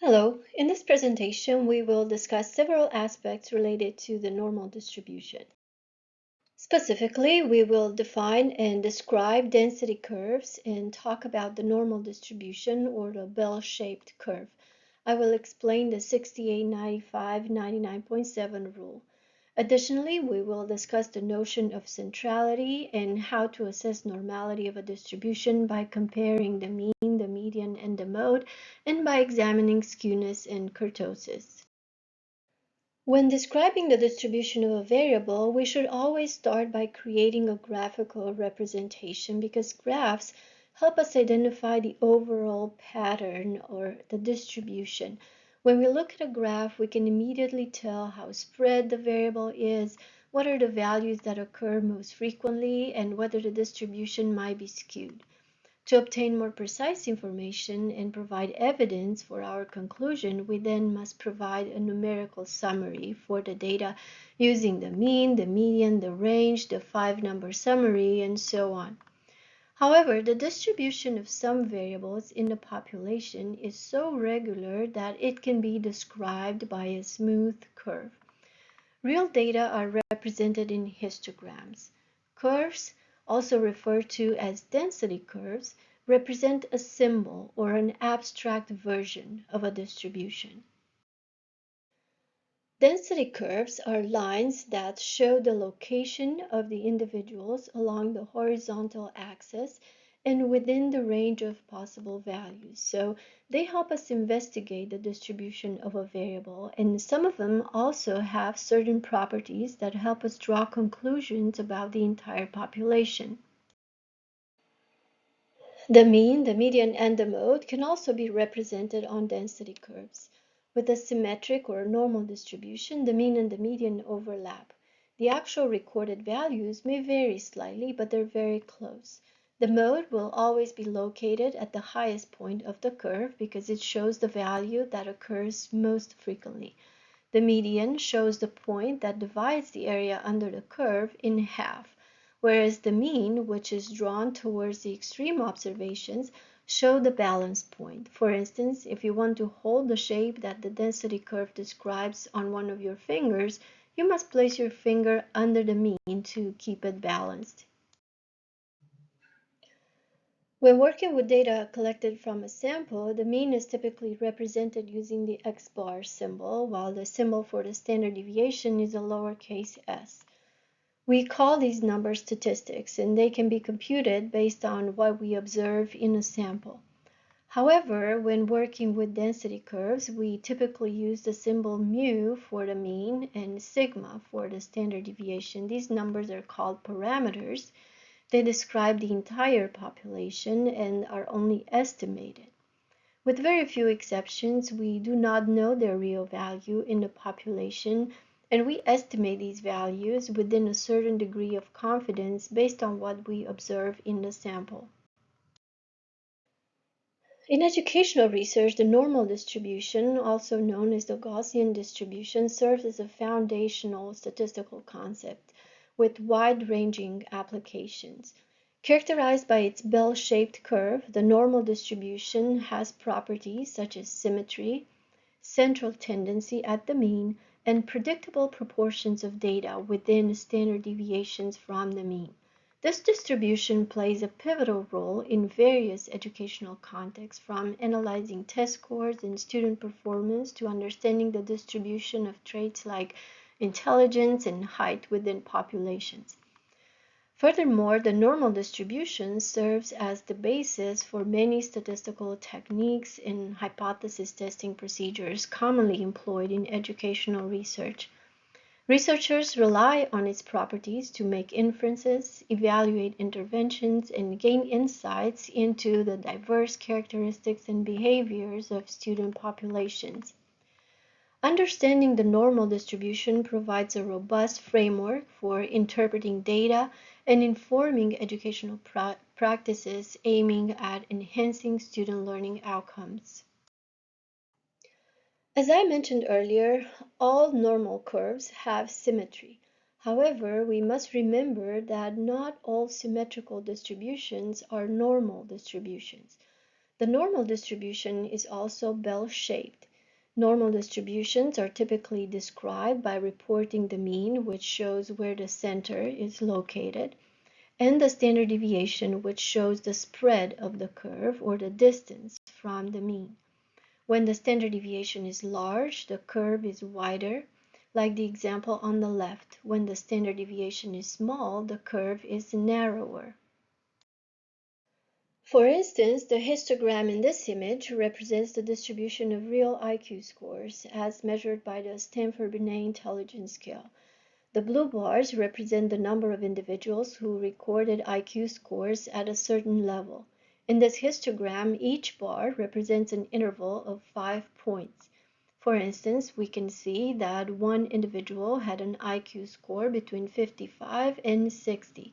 Hello, in this presentation we will discuss several aspects related to the normal distribution. Specifically, we will define and describe density curves and talk about the normal distribution or the bell-shaped curve. I will explain the 68, 95, 99.7 rule. Additionally, we will discuss the notion of centrality and how to assess normality of a distribution by comparing the mean, the median, and the mode, and by examining skewness and kurtosis. When describing the distribution of a variable, we should always start by creating a graphical representation because graphs help us identify the overall pattern or the distribution. When we look at a graph, we can immediately tell how spread the variable is, what are the values that occur most frequently, and whether the distribution might be skewed. To obtain more precise information and provide evidence for our conclusion, we then must provide a numerical summary for the data using the mean, the median, the range, the 5-number summary, and so on. However, the distribution of some variables in the population is so regular that it can be described by a smooth curve. Real data are represented in histograms. Curves, also referred to as density curves, represent a symbol or an abstract version of a distribution. Density curves are lines that show the location of the individuals along the horizontal axis and within the range of possible values. So they help us investigate the distribution of a variable, and some of them also have certain properties that help us draw conclusions about the entire population. The mean, the median, and the mode can also be represented on density curves. With a symmetric or normal distribution, the mean and the median overlap. The actual recorded values may vary slightly, but they're very close. The mode will always be located at the highest point of the curve because it shows the value that occurs most frequently. The median shows the point that divides the area under the curve in half, whereas the mean, which is drawn towards the extreme observations, show the balance point. For instance, if you want to hold the shape that the density curve describes on one of your fingers, you must place your finger under the mean to keep it balanced. When working with data collected from a sample, the mean is typically represented using the x-bar symbol, while the symbol for the standard deviation is a lowercase s. We call these numbers statistics, and they can be computed based on what we observe in a sample. However, when working with density curves, we typically use the symbol mu for the mean and sigma for the standard deviation. These numbers are called parameters. They describe the entire population and are only estimated. With very few exceptions, we do not know their real value in the population, and we estimate these values within a certain degree of confidence based on what we observe in the sample. In educational research, the normal distribution, also known as the Gaussian distribution, serves as a foundational statistical concept with wide-ranging applications. Characterized by its bell-shaped curve, the normal distribution has properties such as symmetry, central tendency at the mean, and predictable proportions of data within standard deviations from the mean. This distribution plays a pivotal role in various educational contexts, from analyzing test scores and student performance to understanding the distribution of traits like intelligence and height within populations. Furthermore, the normal distribution serves as the basis for many statistical techniques and hypothesis testing procedures commonly employed in educational research. Researchers rely on its properties to make inferences, evaluate interventions, and gain insights into the diverse characteristics and behaviors of student populations. Understanding the normal distribution provides a robust framework for interpreting data and informing educational practices aiming at enhancing student learning outcomes. As I mentioned earlier, all normal curves have symmetry. However, we must remember that not all symmetrical distributions are normal distributions. The normal distribution is also bell-shaped. Normal distributions are typically described by reporting the mean, which shows where the center is located, and the standard deviation, which shows the spread of the curve or the distance from the mean. When the standard deviation is large, the curve is wider, like the example on the left. When the standard deviation is small, the curve is narrower. For instance, the histogram in this image represents the distribution of real IQ scores as measured by the Stanford-Binet Intelligence Scale. The blue bars represent the number of individuals who recorded IQ scores at a certain level. In this histogram, each bar represents an interval of 5 points. For instance, we can see that one individual had an IQ score between 55 and 60.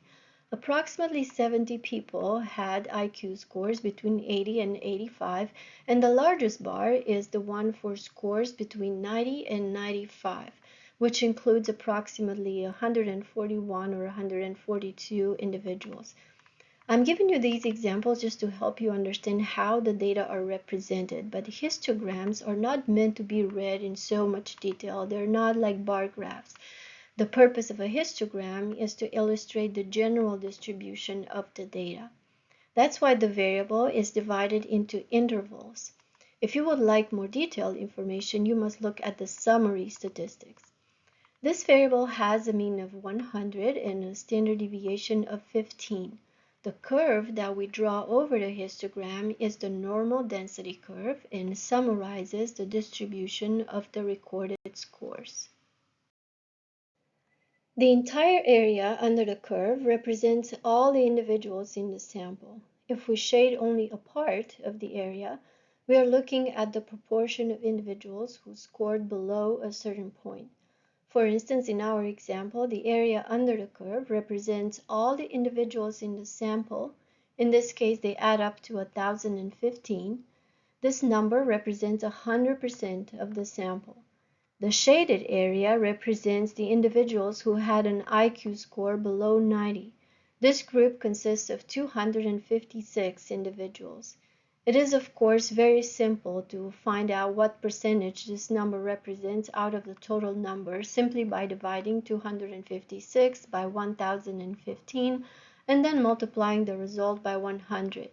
Approximately 70 people had IQ scores between 80 and 85, and the largest bar is the one for scores between 90 and 95, which includes approximately 141 or 142 individuals. I'm giving you these examples just to help you understand how the data are represented, but histograms are not meant to be read in so much detail. They're not like bar graphs. The purpose of a histogram is to illustrate the general distribution of the data. That's why the variable is divided into intervals. If you would like more detailed information, you must look at the summary statistics. This variable has a mean of 100 and a standard deviation of 15. The curve that we draw over the histogram is the normal density curve and summarizes the distribution of the recorded scores. The entire area under the curve represents all the individuals in the sample. If we shade only a part of the area, we are looking at the proportion of individuals who scored below a certain point. For instance, in our example, the area under the curve represents all the individuals in the sample. In this case, they add up to 1,015. This number represents 100% of the sample. The shaded area represents the individuals who had an IQ score below 90. This group consists of 256 individuals. It is, of course, very simple to find out what percentage this number represents out of the total number simply by dividing 256 by 1015 and then multiplying the result by 100.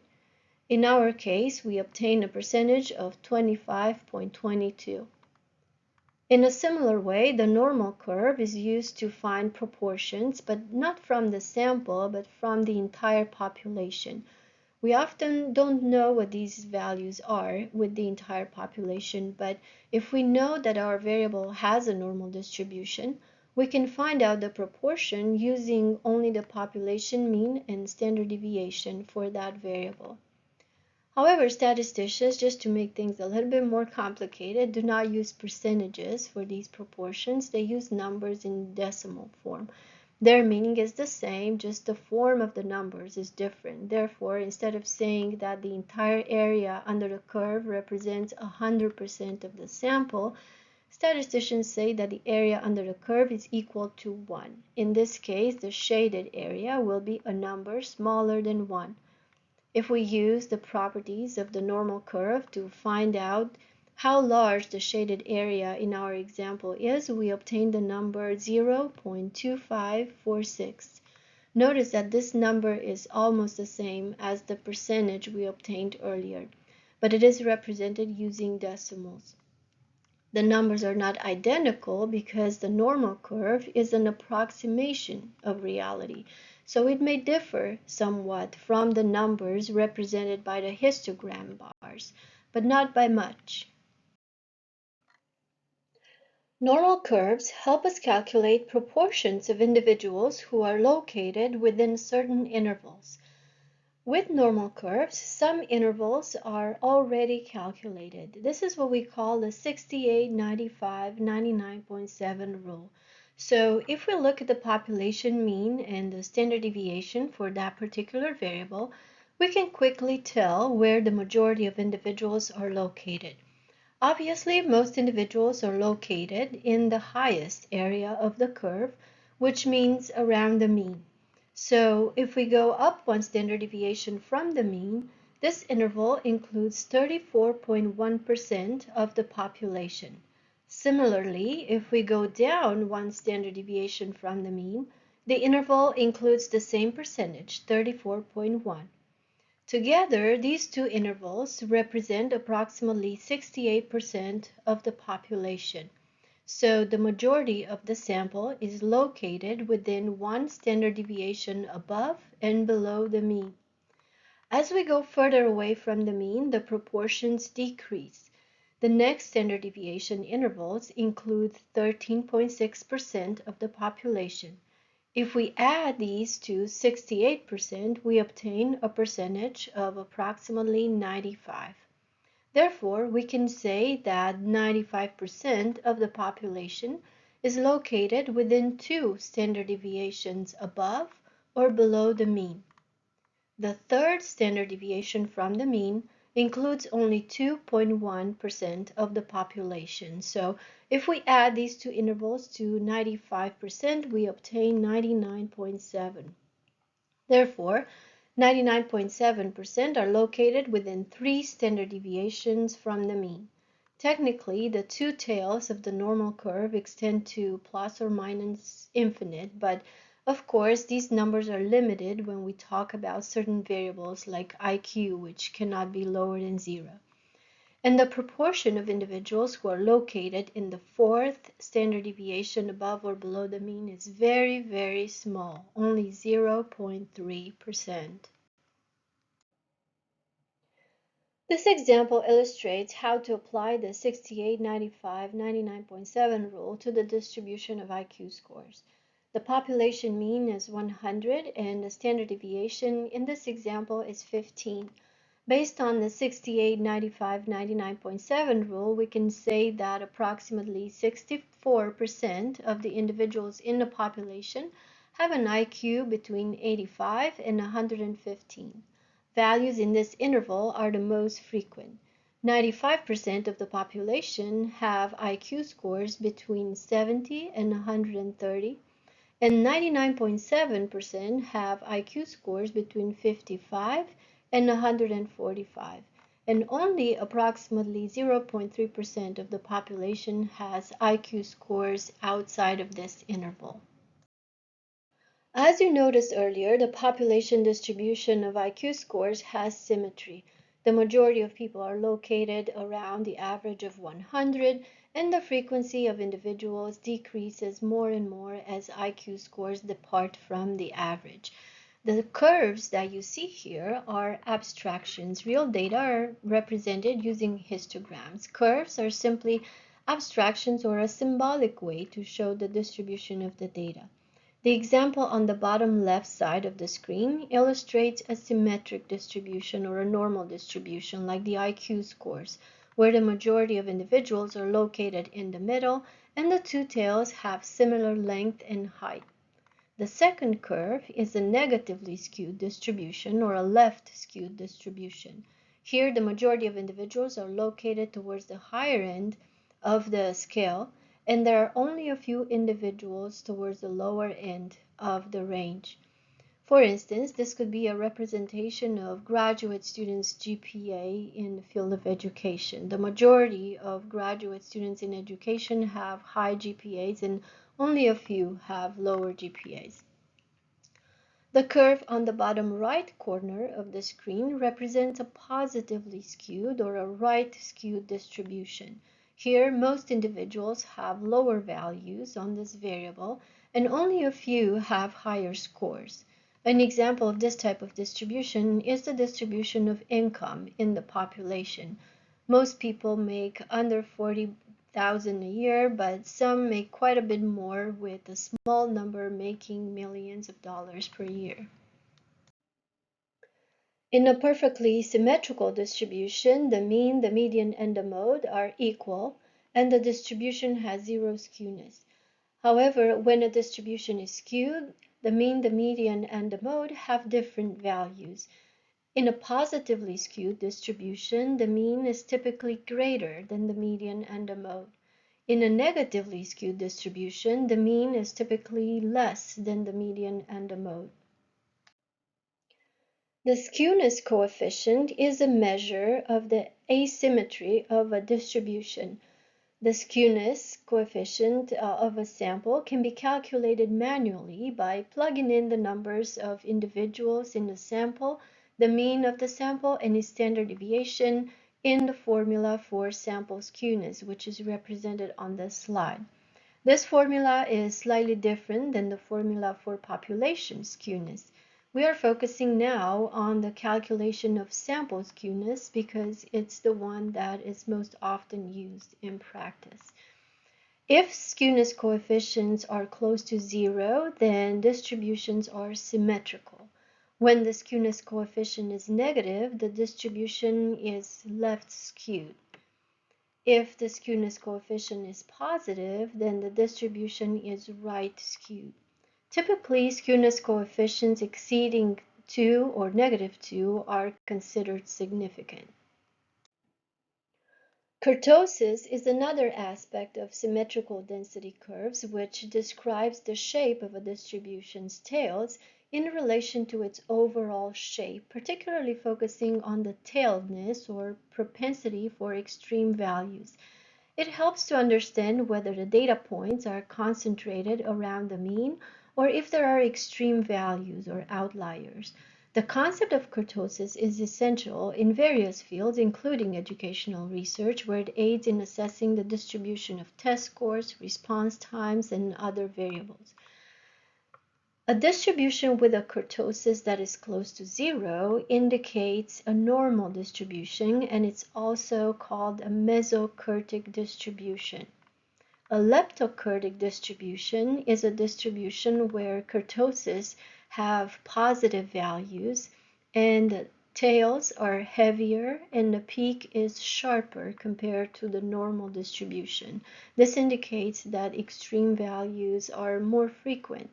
In our case, we obtain a percentage of 25.22. In a similar way, the normal curve is used to find proportions, but not from the sample, but from the entire population. We often don't know what these values are with the entire population, but if we know that our variable has a normal distribution, we can find out the proportion using only the population mean and standard deviation for that variable. However, statisticians, just to make things a little bit more complicated, do not use percentages for these proportions. They use numbers in decimal form. Their meaning is the same, just the form of the numbers is different. Therefore, instead of saying that the entire area under the curve represents 100% of the sample, statisticians say that the area under the curve is equal to 1. In this case, the shaded area will be a number smaller than 1. If we use the properties of the normal curve to find out how large the shaded area in our example is, we obtain the number 0.2546. Notice that this number is almost the same as the percentage we obtained earlier, but it is represented using decimals. The numbers are not identical because the normal curve is an approximation of reality, so it may differ somewhat from the numbers represented by the histogram bars, but not by much. Normal curves help us calculate proportions of individuals who are located within certain intervals. With normal curves, some intervals are already calculated. This is what we call the 68, 95, 99.7 rule. So if we look at the population mean and the standard deviation for that particular variable, we can quickly tell where the majority of individuals are located. Obviously, most individuals are located in the highest area of the curve, which means around the mean. So if we go up one standard deviation from the mean, This interval includes 34.1% of the population. Similarly, if we go down one standard deviation from the mean, the interval includes the same percentage, 34.1. Together, these two intervals represent approximately 68% of the population. So the majority of the sample is located within one standard deviation above and below the mean. As we go further away from the mean, the proportions decrease. The next standard deviation intervals include 13.6% of the population. If we add these to 68%, we obtain a percentage of approximately 95. Therefore, we can say that 95% of the population is located within two standard deviations above or below the mean. The third standard deviation from the mean includes only 2.1% of the population. So if we add these two intervals to 95%, we obtain 99.7. Therefore, 99.7% are located within three standard deviations from the mean. Technically, the two tails of the normal curve extend to plus or minus infinite, but of course, these numbers are limited when we talk about certain variables like IQ, which cannot be lower than 0. And the proportion of individuals who are located in the fourth standard deviation above or below the mean is very, very small, only 0.3%. This example illustrates how to apply the 68, 95, 99.7 rule to the distribution of IQ scores. The population mean is 100 and the standard deviation in this example is 15. Based on the 68, 95, 99.7 rule, we can say that approximately 64% of the individuals in the population have an IQ between 85 and 115. Values in this interval are the most frequent. 95% of the population have IQ scores between 70 and 130, and 99.7% have IQ scores between 55 and 145, and only approximately 0.3% of the population has IQ scores outside of this interval. As you noticed earlier, the population distribution of IQ scores has symmetry. The majority of people are located around the average of 100, and the frequency of individuals decreases more and more as IQ scores depart from the average. The curves that you see here are abstractions. Real data are represented using histograms. Curves are simply abstractions or a symbolic way to show the distribution of the data. The example on the bottom left side of the screen illustrates a symmetric distribution or a normal distribution like the IQ scores, where the majority of individuals are located in the middle and the two tails have similar length and height. The second curve is a negatively skewed distribution or a left skewed distribution. Here, the majority of individuals are located towards the higher end of the scale, and there are only a few individuals towards the lower end of the range. For instance, this could be a representation of graduate students' GPA in the field of education. The majority of graduate students in education have high GPAs and only a few have lower GPAs. The curve on the bottom right corner of the screen represents a positively skewed or a right skewed distribution. Here, most individuals have lower values on this variable, and only a few have higher scores. An example of this type of distribution is the distribution of income in the population. Most people make under 40,000 a year, but some make quite a bit more, with a small number making millions of dollars per year. In a perfectly symmetrical distribution, the mean, the median, and the mode are equal, and the distribution has zero skewness. However, when a distribution is skewed, the mean, the median, and the mode have different values. In a positively skewed distribution, the mean is typically greater than the median and the mode. In a negatively skewed distribution, the mean is typically less than the median and the mode. The skewness coefficient is a measure of the asymmetry of a distribution. The skewness coefficient of a sample can be calculated manually by plugging in the numbers of individuals in the sample, the mean of the sample, and its standard deviation in the formula for sample skewness, which is represented on this slide. This formula is slightly different than the formula for population skewness. We are focusing now on the calculation of sample skewness because it's the one that is most often used in practice. If skewness coefficients are close to zero, then distributions are symmetrical. When the skewness coefficient is negative, the distribution is left skewed. If the skewness coefficient is positive, then the distribution is right skewed. Typically, skewness coefficients exceeding 2 or -2 are considered significant. Kurtosis is another aspect of symmetrical density curves which describes the shape of a distribution's tails in relation to its overall shape, particularly focusing on the tailedness or propensity for extreme values. It helps to understand whether the data points are concentrated around the mean or if there are extreme values or outliers. The concept of kurtosis is essential in various fields, including educational research, where it aids in assessing the distribution of test scores, response times, and other variables. A distribution with a kurtosis that is close to zero indicates a normal distribution, and it's also called a mesokurtic distribution. A leptokurtic distribution is a distribution where kurtosis have positive values and the tails are heavier and the peak is sharper compared to the normal distribution. This indicates that extreme values are more frequent.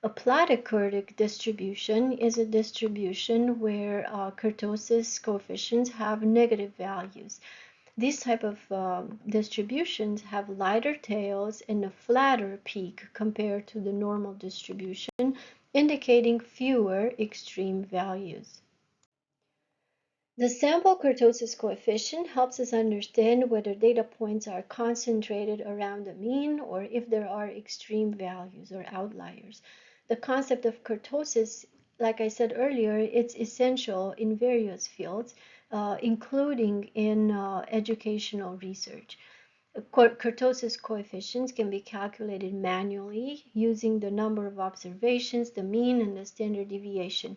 A platykurtic distribution is a distribution where kurtosis coefficients have negative values. These type of distributions have lighter tails and a flatter peak compared to the normal distribution, indicating fewer extreme values. The sample kurtosis coefficient helps us understand whether data points are concentrated around the mean or if there are extreme values or outliers. The concept of kurtosis, like I said earlier, it's essential in various fields, including in educational research. Kurtosis coefficients can be calculated manually using the number of observations, the mean, and the standard deviation.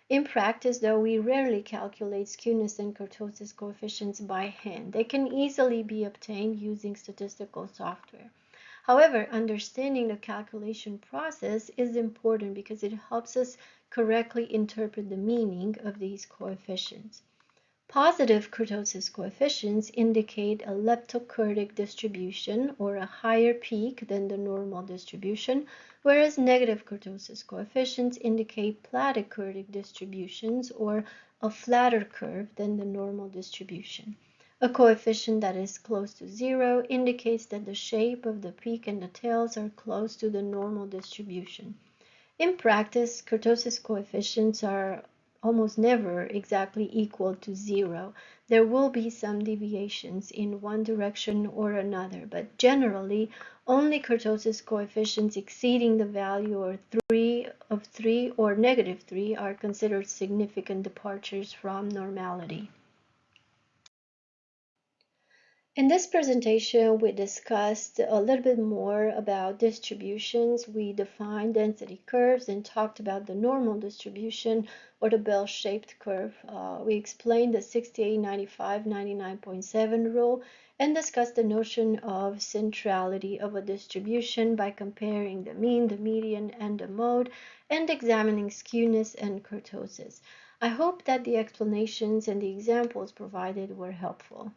In practice, though, we rarely calculate skewness and kurtosis coefficients by hand. They can easily be obtained using statistical software. However, understanding the calculation process is important because it helps us correctly interpret the meaning of these coefficients. Positive kurtosis coefficients indicate a leptokurtic distribution or a higher peak than the normal distribution, whereas negative kurtosis coefficients indicate platykurtic distributions or a flatter curve than the normal distribution. A coefficient that is close to zero indicates that the shape of the peak and the tails are close to the normal distribution. In practice, kurtosis coefficients are almost never exactly equal to zero. There will be some deviations in one direction or another, but generally only kurtosis coefficients exceeding the value of 3 or -3 are considered significant departures from normality. In this presentation, we discussed a little bit more about distributions. We defined density curves and talked about the normal distribution or the bell-shaped curve. We explained the 68, 95, 99.7 rule and discussed the notion of centrality of a distribution by comparing the mean, the median, and the mode, and examining skewness and kurtosis. I hope that the explanations and the examples provided were helpful.